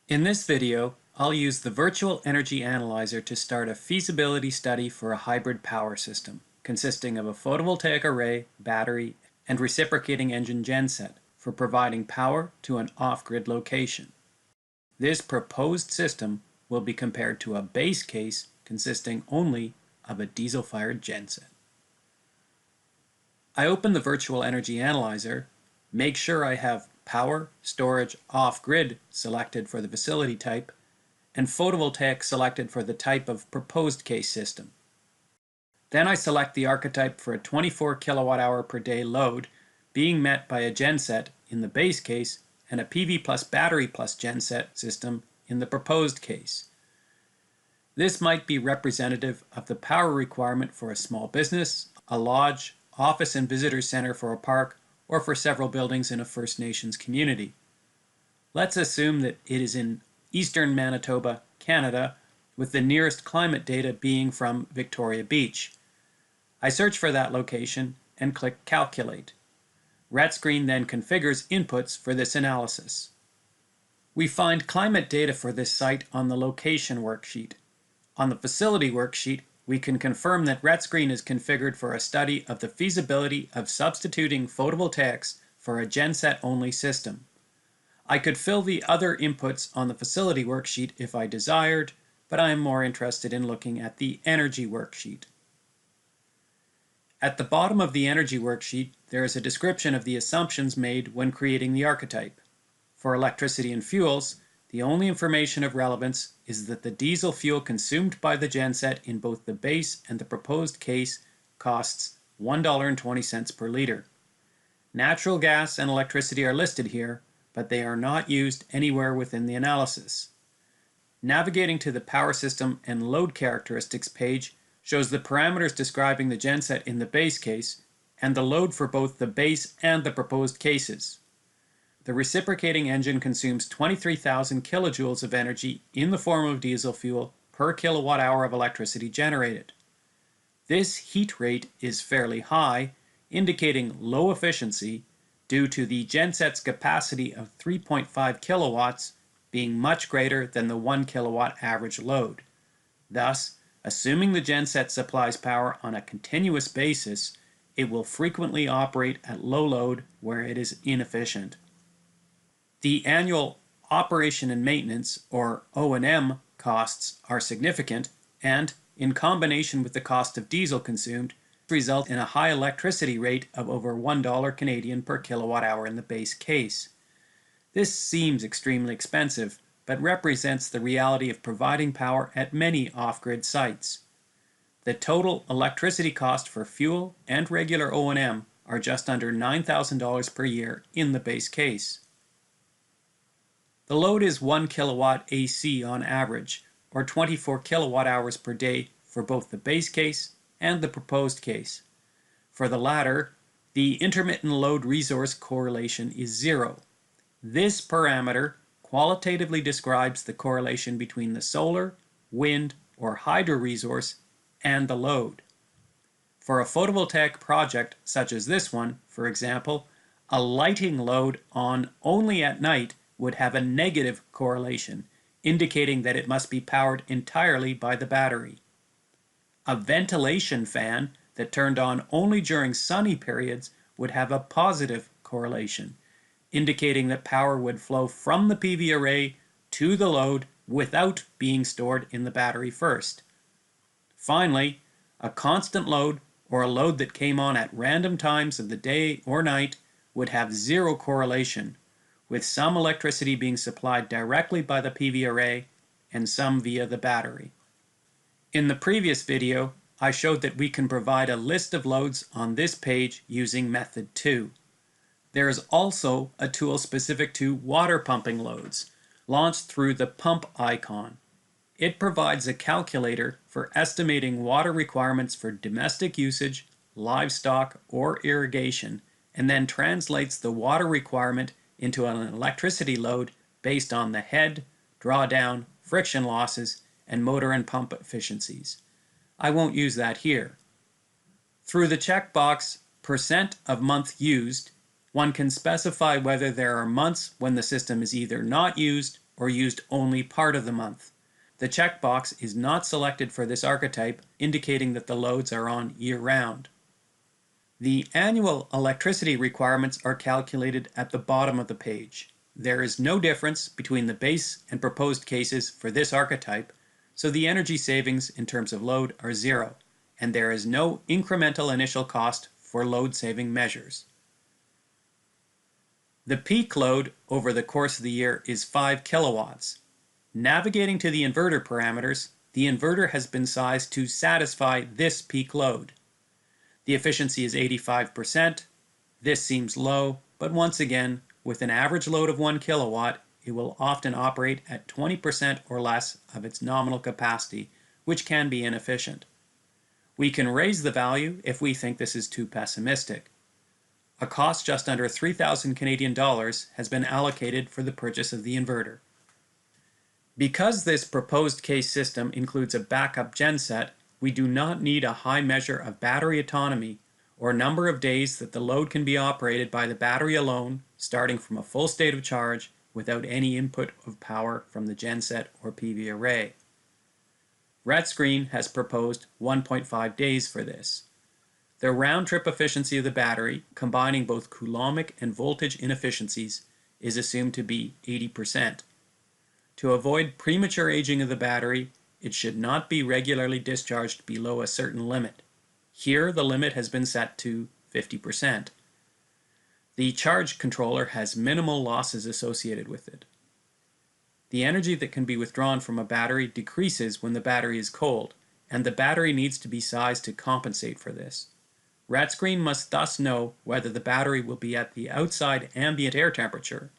In this video, I'll use the Virtual Energy Analyzer to start a feasibility study for a hybrid power system, consisting of a photovoltaic array, battery, and reciprocating engine genset for providing power to an off-grid location. This proposed system will be compared to a base case consisting only of a diesel-fired genset. I open the Virtual Energy Analyzer, make sure I have Power, Storage, Off-Grid selected for the facility type, and Photovoltaic selected for the type of proposed case system. Then I select the archetype for a 24 kilowatt-hour per day load being met by a genset in the base case and a PV plus battery plus genset system in the proposed case. This might be representative of the power requirement for a small business, a lodge, office and visitor center for a park, or for several buildings in a First Nations community. Let's assume that it is in eastern Manitoba, Canada, with the nearest climate data being from Victoria Beach. I search for that location and click Calculate. RETScreen then configures inputs for this analysis. We find climate data for this site on the Location worksheet. On the Facility worksheet, we can confirm that RETScreen is configured for a study of the feasibility of substituting photovoltaics for a genset-only system. I could fill the other inputs on the Facility worksheet if I desired, but I am more interested in looking at the Energy worksheet. At the bottom of the Energy worksheet, there is a description of the assumptions made when creating the archetype. For electricity and fuels, the only information of relevance is that the diesel fuel consumed by the genset in both the base and the proposed case costs $1.20 per liter. Natural gas and electricity are listed here, but they are not used anywhere within the analysis. Navigating to the Power System and Load Characteristics page shows the parameters describing the genset in the base case and the load for both the base and the proposed cases. The reciprocating engine consumes 23,000 kilojoules of energy in the form of diesel fuel per kilowatt hour of electricity generated. This heat rate is fairly high, indicating low efficiency due to the genset's capacity of 3.5 kilowatts being much greater than the 1 kilowatt average load. Thus, assuming the genset supplies power on a continuous basis, it will frequently operate at low load where it is inefficient. The annual operation and maintenance, or O&M, costs are significant and, in combination with the cost of diesel consumed, result in a high electricity rate of over $1 Canadian per kilowatt hour in the base case. This seems extremely expensive, but represents the reality of providing power at many off-grid sites. The total electricity cost for fuel and regular O&M are just under $9,000 per year in the base case. The load is 1 kilowatt AC on average, or 24 kilowatt hours per day for both the base case and the proposed case. For the latter, the intermittent load resource correlation is 0. This parameter qualitatively describes the correlation between the solar, wind, or hydro resource and the load. For a photovoltaic project such as this one, for example, a lighting load on only at night would have a negative correlation, indicating that it must be powered entirely by the battery. A ventilation fan that turned on only during sunny periods would have a positive correlation, indicating that power would flow from the PV array to the load without being stored in the battery first. Finally, a constant load, or a load that came on at random times of the day or night, would have 0 correlation, with some electricity being supplied directly by the PV array and some via the battery. In the previous video, I showed that we can provide a list of loads on this page using method 2. There is also a tool specific to water pumping loads, launched through the pump icon. It provides a calculator for estimating water requirements for domestic usage, livestock, or irrigation, and then translates the water requirement into an electricity load based on the head, drawdown, friction losses, and motor and pump efficiencies. I won't use that here. Through the checkbox % of month used, one can specify whether there are months when the system is either not used or used only part of the month. The checkbox is not selected for this archetype, indicating that the loads are on year-round. The annual electricity requirements are calculated at the bottom of the page. There is no difference between the base and proposed cases for this archetype, so the energy savings in terms of load are zero, and there is no incremental initial cost for load-saving measures. The peak load over the course of the year is 5 kilowatts. Navigating to the inverter parameters, the inverter has been sized to satisfy this peak load. The efficiency is 85%. This seems low, but once again, with an average load of 1 kilowatt, it will often operate at 20% or less of its nominal capacity, which can be inefficient. We can raise the value if we think this is too pessimistic. A cost just under 3,000 Canadian dollars has been allocated for the purchase of the inverter. Because this proposed case system includes a backup genset, we do not need a high measure of battery autonomy or number of days that the load can be operated by the battery alone, starting from a full state of charge without any input of power from the genset or PV array. RETScreen has proposed 1.5 days for this. The round-trip efficiency of the battery, combining both coulombic and voltage inefficiencies, is assumed to be 80%. To avoid premature aging of the battery, it should not be regularly discharged below a certain limit. Here, the limit has been set to 50%. The charge controller has minimal losses associated with it. The energy that can be withdrawn from a battery decreases when the battery is cold, and the battery needs to be sized to compensate for this. RETScreen must thus know whether the battery will be at the outside ambient air temperature,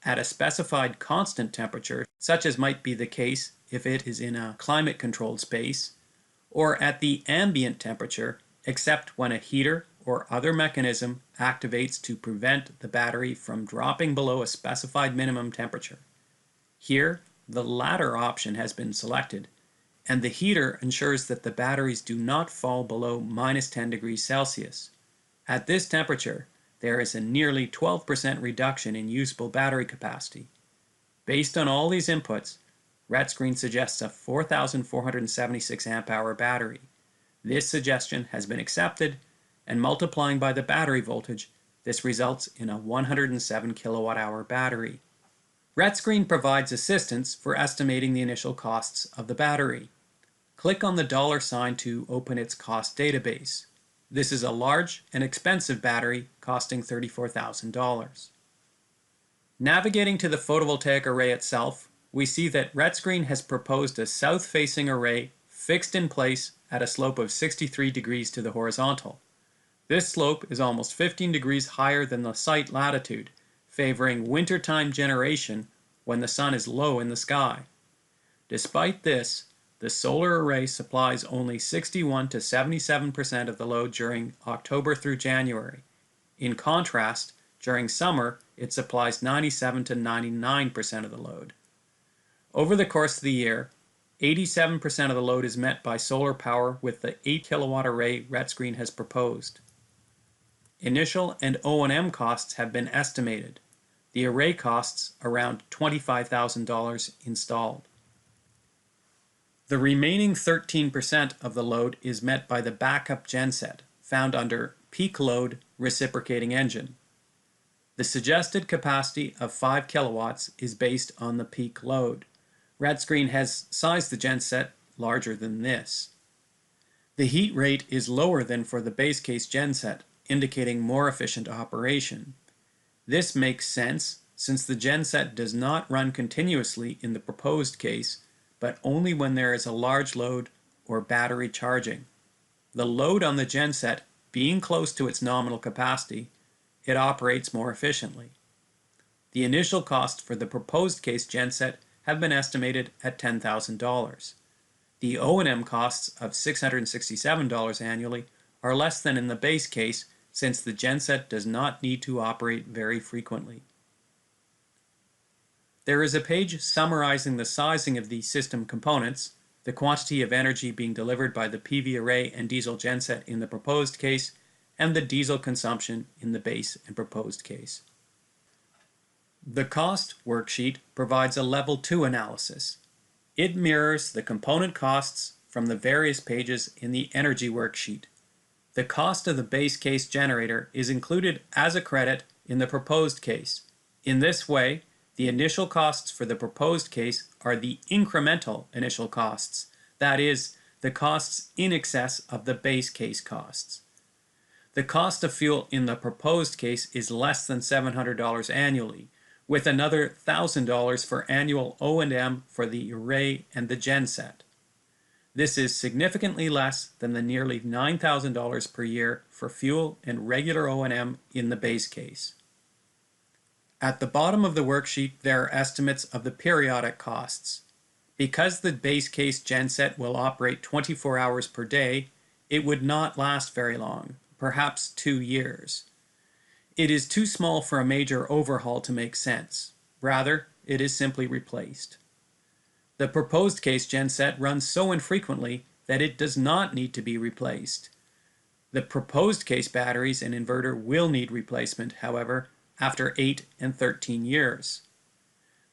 at a specified constant temperature, such as might be the case if it is in a climate-controlled space, or at the ambient temperature, except when a heater or other mechanism activates to prevent the battery from dropping below a specified minimum temperature. Here, the latter option has been selected, and the heater ensures that the batteries do not fall below minus 10 degrees Celsius. At this temperature, there is a nearly 12% reduction in usable battery capacity. Based on all these inputs, RETScreen suggests a 4,476 amp-hour battery. This suggestion has been accepted, and multiplying by the battery voltage, this results in a 107 kilowatt-hour battery. RETScreen provides assistance for estimating the initial costs of the battery. Click on the dollar sign to open its cost database. This is a large and expensive battery costing $34,000. Navigating to the photovoltaic array itself, we see that RETScreen has proposed a south-facing array fixed in place at a slope of 63 degrees to the horizontal. This slope is almost 15 degrees higher than the site latitude, favoring wintertime generation when the sun is low in the sky. Despite this, the solar array supplies only 61 to 77% of the load during October through January. In contrast, during summer, it supplies 97 to 99% of the load. Over the course of the year, 87% of the load is met by solar power with the 8 kilowatt array RETScreen has proposed. Initial and O&M costs have been estimated. The array costs around $25,000 installed. The remaining 13% of the load is met by the backup genset, found under Peak Load Reciprocating Engine. The suggested capacity of 5 kilowatts is based on the peak load. RETScreen has sized the genset larger than this. The heat rate is lower than for the base case genset, indicating more efficient operation. This makes sense since the genset does not run continuously in the proposed case, but only when there is a large load or battery charging. The load on the genset being close to its nominal capacity, it operates more efficiently. The initial cost for the proposed case genset have been estimated at $10,000. The O&M costs of $667 annually are less than in the base case since the genset does not need to operate very frequently. There is a page summarizing the sizing of the system components, the quantity of energy being delivered by the PV array and diesel genset in the proposed case, and the diesel consumption in the base and proposed case. The cost worksheet provides a level 2 analysis. It mirrors the component costs from the various pages in the energy worksheet. The cost of the base case generator is included as a credit in the proposed case. In this way, the initial costs for the proposed case are the incremental initial costs, that is, the costs in excess of the base case costs. The cost of fuel in the proposed case is less than $700 annually, with another $1,000 for annual O&M for the array and the genset. This is significantly less than the nearly $9,000 per year for fuel and regular O&M in the base case. At the bottom of the worksheet, there are estimates of the periodic costs. Because the base case genset will operate 24 hours per day, it would not last very long, perhaps 2 years. It is too small for a major overhaul to make sense. Rather, it is simply replaced. The proposed case genset runs so infrequently that it does not need to be replaced. The proposed case batteries and inverter will need replacement, however, after 8 and 13 years.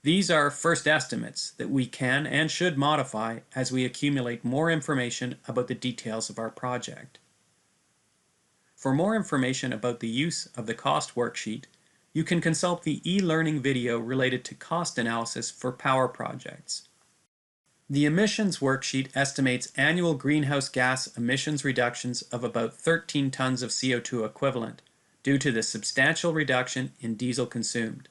These are first estimates that we can and should modify as we accumulate more information about the details of our project. For more information about the use of the cost worksheet, you can consult the e-learning video related to cost analysis for power projects. The emissions worksheet estimates annual greenhouse gas emissions reductions of about 13 tons of CO2 equivalent due to the substantial reduction in diesel consumed.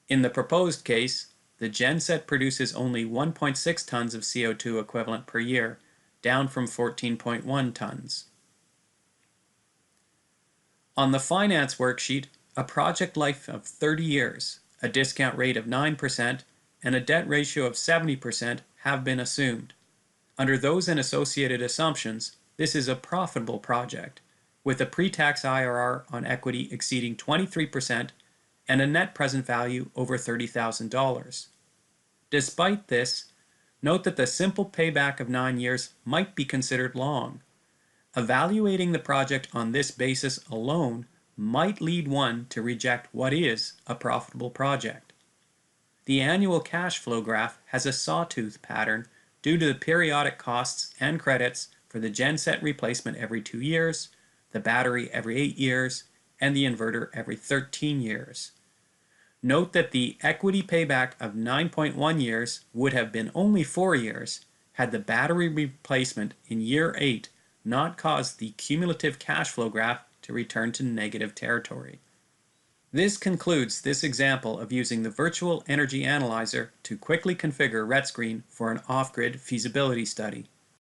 In the proposed case, the genset produces only 1.6 tons of CO2 equivalent per year, down from 14.1 tons. On the finance worksheet, a project life of 30 years, a discount rate of 9%, and a debt ratio of 70% have been assumed. Under those and associated assumptions, this is a profitable project, with a pre-tax IRR on equity exceeding 23% and a net present value over $30,000. Despite this, note that the simple payback of 9 years might be considered long. Evaluating the project on this basis alone might lead one to reject what is a profitable project. The annual cash flow graph has a sawtooth pattern due to the periodic costs and credits for the genset replacement every 2 years, the battery every 8 years, and the inverter every 13 years. Note that the equity payback of 9.1 years would have been only 4 years had the battery replacement in year 8 not caused the cumulative cash flow graph to return to negative territory. This concludes this example of using the Virtual Energy Analyzer to quickly configure RETScreen for an off-grid feasibility study.